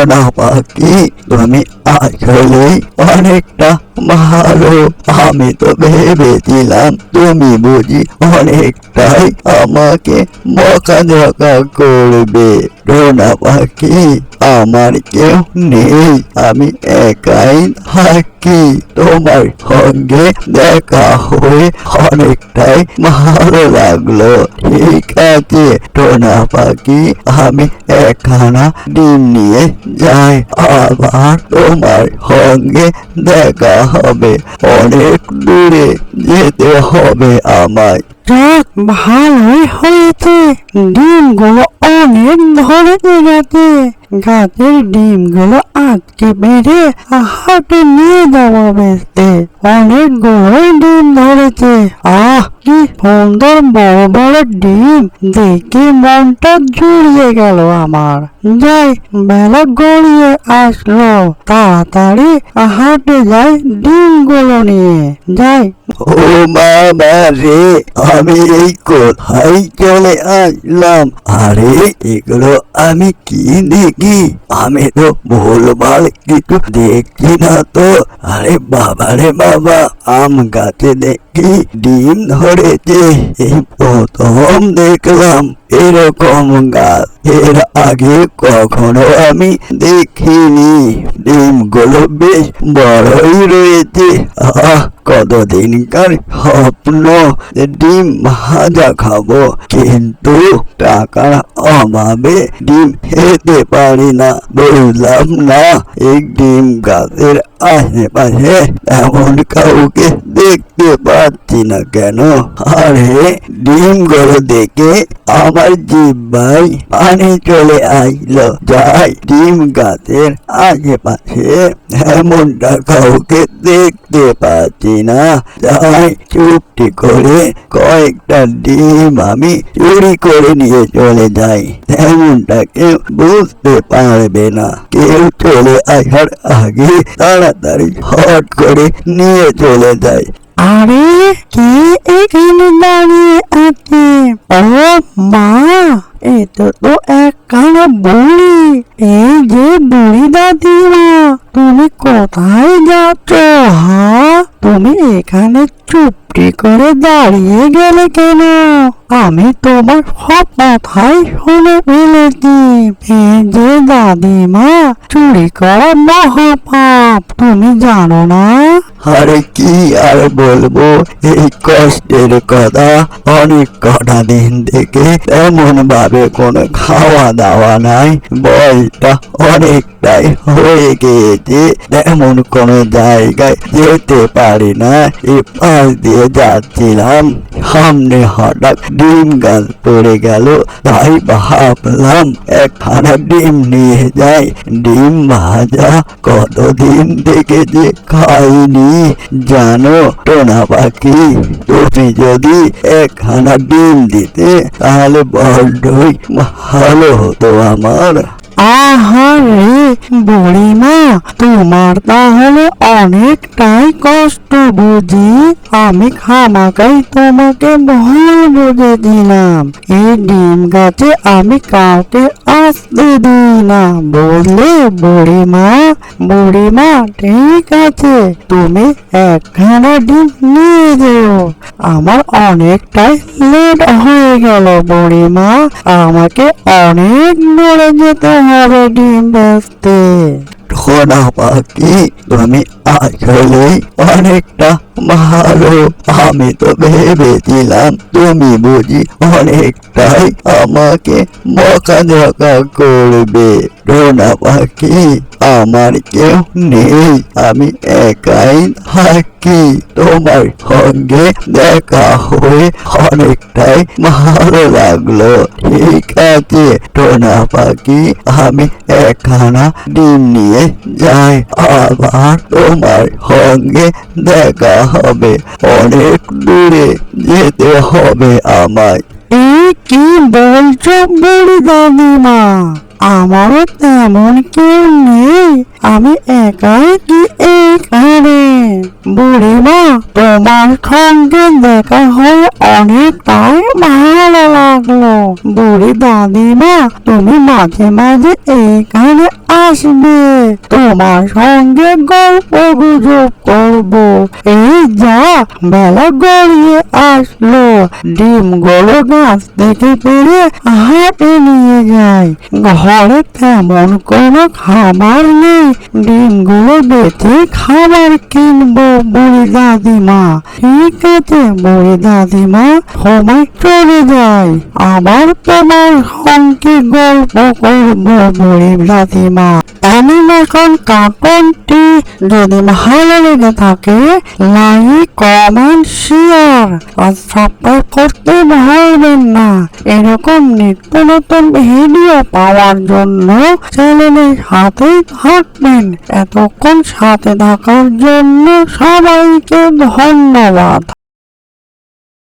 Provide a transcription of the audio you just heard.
টোনা পাখি তুমি আসলে অনেকটা ভালো। আমি তো ভেবেছিলাম তুমি বুঝি অনেকটাই আমাকে বকাঝকা করবে। টোনা পাখি আমার কেউ নেই, আমি একাই থাকি। তোমার সঙ্গে দেখা হয়ে অনেকটাই ভালো লাগলো। ঠিক আছে টোনা পাখি, আমি একখানা ডিম নিয়ে যাই, আবার তোমার সঙ্গে দেখা হবে। অনেক দূরে যেতে হবে আমায়। যাক, ভালোই হয়েছে, ডিমগুলো অনেক ধরে গেছে। গাছের ডিমগুলো আজকে বেড়ে হাটে নিয়ে যাবো বেচতে। অনেকগুলোই ডিম ধরেছে। কি সুন্দর বড় বড় ডিম, দেখে মনটা জুড়িয়ে গেল আমার। যাই, বেলা গড়িয়ে আসলো, তাড়াতাড়ি হাটে যাই ডিমগুলো নিয়ে যাই। ও বাবা রে, আমি এই কোথায় চলে আসলাম? আরে এগুলো আমি কি দেখি? আমি তো ভুলভাল কিছু দেখছি না তো। আরে বাবা রে বাবা, আম গাছে দেখি ডিম ধরেছে। এই প্রথম দেখলাম এরকম গাছ, এর আগে কখনো আমি দেখিনি। ডিমগুলো বেশ বড়ই রয়েছে। কতদিনকার স্বপ্ন যে ডিম ভাজা খাবো, কিন্তু টাকার অভাবে ডিম খেতে পারি না। বললাম না, এই ডিম গাছের আশেপাশে এমন কাউকে দেখতে পাচ্ছি না কেন? আরে ডিমগুলো দেখে আমার জিহ্বায় পানি চলে আসলো। যাই, ডিম গাছের আশেপাশে এমনটা কাউকে দেখতে পাচ্ছি না। যাই, চুপটি করে কয়েকটা ডিম আমি চুরি করে নিয়ে চলে যাই। এমনটা কেউ বুঝতে পারবে না। কেউ চলে আসার আগে তাড়াতাড়ি হট করে নিয়ে চলে যায়। আরে কে এখানে দাঁড়িয়ে আছে? ও মা, এটা তো একখানা বুড়ি। এই যে বুড়ি দাদিমা, তুমি কোথায় যাচ্ছ? তুমি এখানে চুপটি করে দাঁড়িয়ে গেলে কেন? আমি তোমার সব কথাই শুনে ফেলেছি। এই যে দাদিমা, চুরি করা মহাপাপ, তুমি জানো না? আরে কি আর বলবো, এই কষ্টের কথা। অনেক কটা দিন থেকে এমন ভাবে কোনো খাওয়া দাওয়া নাই। বয়সটা অনেকটাই হয়ে গিয়েছে, এমন কোনো জায়গায় যেতে পারি না। এই পাশ দিয়ে যাচ্ছিলাম, সামনে হঠাৎ ডিম গাছ পড়ে গেল। তাই ভাবলাম একখানা ডিম নিয়ে যাই। ডিম ভাজা কতদিন থেকে যে খাইনি জানো টোনা পাখি। তুমি যদি একখানা ডিম দিতে তাহলে বড্ডই ভালো হতো আমার। আহারে বুড়িমা, তোমার তাহলে অনেকটাই কষ্ট বুঝি। আমি খামাকাই তোমাকে ভুল বুঝেছিলাম। এই ডিম গাছে আমি কাউকে আসতে দিই না, বুঝলে বুড়িমা? বুড়িমা ঠিক আছে, তুমি একখানা ডিম নিয়ে যেও। আমার অনেকটাই লেট হয়ে গেল বুড়িমা, আমাকে অনেক দূরে যেতে হবে ডিম বেচতে। টোনা পাখি তুমি আসলে অনেকটা ভালো। আমি তো ভেবেছিলাম তুমি বুঝি অনেকটাই আমাকে বকাঝকা করবে। টোনা পাখি আমার কেউ নেই, আমি একাই থাকি। তোমার সঙ্গে দেখা হয়ে অনেকটাই ভালো লাগলো। ঠিক আছে টোনা পাখি, আমি একখানা ডিম নিয়ে যাই, আবার তোমার সঙ্গে দেখা হবে। অনেক দূরে যেতে হবে আমায়। এই কি বলছো বুড়ি দাদিমা? আমারও তেমন কেউ নেই, আমি একাই কি এখানে। বুড়িমা, তোমার সঙ্গে দেখা হয়ে অনেকটাই ভালো লাগলো। বুড়ি দাদিমা, তুমি মাঝে মাঝে এখানে আসবে, তোমার সঙ্গে গল্প গুজব করবো। এই যা বেলা গড়িয়ে আসলো, ডিমগুলো গাছ থেকে পেরে হাটে নিয়ে যায়। ঘরে তেমন কোনো খাবার নেই, ডিমগুলো বেচে খাবার কিনবো বুড়ি দাদিমা। ঠিক আছে বুড়ি দাদিমা, সময় চলে যায়, আবার তোমার সঙ্গে গল্প করবো বুড়ি দাদিমা। অ্যানিমেশন কার্টুনটি যদি ভালো লেগে থাকে, লাইক কমেন্ট শেয়ার আর সাবস্ক্রাইব করতে ভুলবেন না। এরকম নিত্য নতুন ভিডিও পাওয়ার জন্য চ্যানেলের সাথেই থাকবেন। এতক্ষণ সাথে থাকার জন্য সবাইকে ধন্যবাদ।